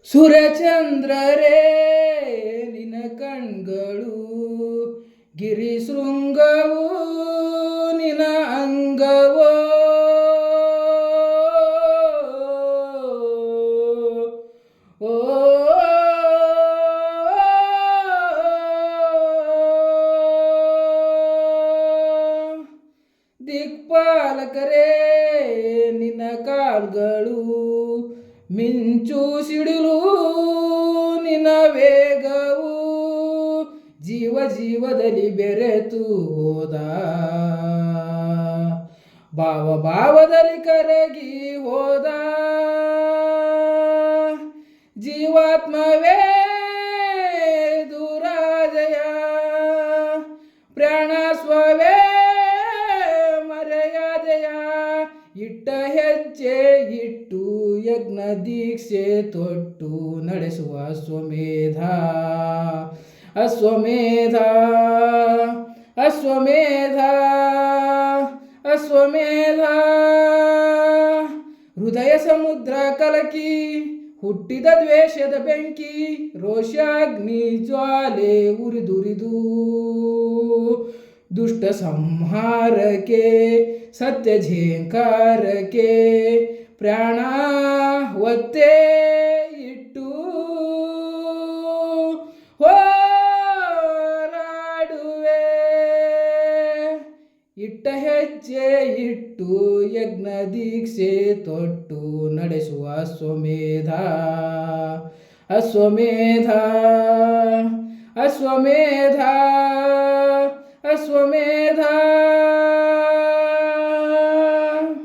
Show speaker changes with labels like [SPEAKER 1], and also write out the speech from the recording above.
[SPEAKER 1] ಸುರಚಂದ್ರರೇ ನಿನ ಕಣ್ಗಳು, ಗಿರಿಶೃಂಗವು ನಿನ ಅಂಗವೋ. ಓ ದಿಕ್ಪಾಲಕರೇ ನಿನ್ನ ಕಾಲ್ಗಳು, ಮಿಂಚು ಸಿಡಿಲು ನಿನ್ನ ವೇಗವು, ಜೀವ ಜೀವದಲ್ಲಿ ಬೆರೆತು ಹೋದ, ಭಾವ ಭಾವದಲ್ಲಿ ಕರಗಿ ಹೋದ. ಜೀವಾತ್ಮವೇ ದುರಾಜಯ, ಪ್ರಾಣ ಸ್ವವೇ ಮರೆಯಾದೆಯ. ಇಟ್ಟ ಹೆಜ್ಜೆ ಇಟ್ಟು ಯಜ್ಞ ದೀಕ್ಷೆ ತೊಟ್ಟು ನಡೆಸುವ ಅಶ್ವಮೇಧ, ಅಶ್ವಮೇಧ, ಅಶ್ವಮೇಧ, ಅಶ್ವಮೇಧ. ಹೃದಯ ಸಮುದ್ರ ಕಲಕಿ ಹುಟ್ಟಿದ ದ್ವೇಷದ ಬೆಂಕಿ, ರೋಷಾಗ್ನಿ ಜ್ವಾಲೆ ಉರಿದುರಿದು ದುಷ್ಟ ಸಂಹಾರಕ್ಕೆ, ಸತ್ಯ ಝೇಂಕಾರಕ್ಕೆ ಪ್ರಾಣ ಒತ್ತೆ ಇಟ್ಟು ಹೋರಾಡುವೆ. ಇಟ್ಟ ಹೆಜ್ಜೆ ಇಟ್ಟು ಯಜ್ಞ ದೀಕ್ಷೆ ತೊಟ್ಟು ನಡೆಸುವ ಅಶ್ವಮೇಧ, ಅಶ್ವಮೇಧ, ಅಶ್ವಮೇಧ, ಅಶ್ವಮೇಧ.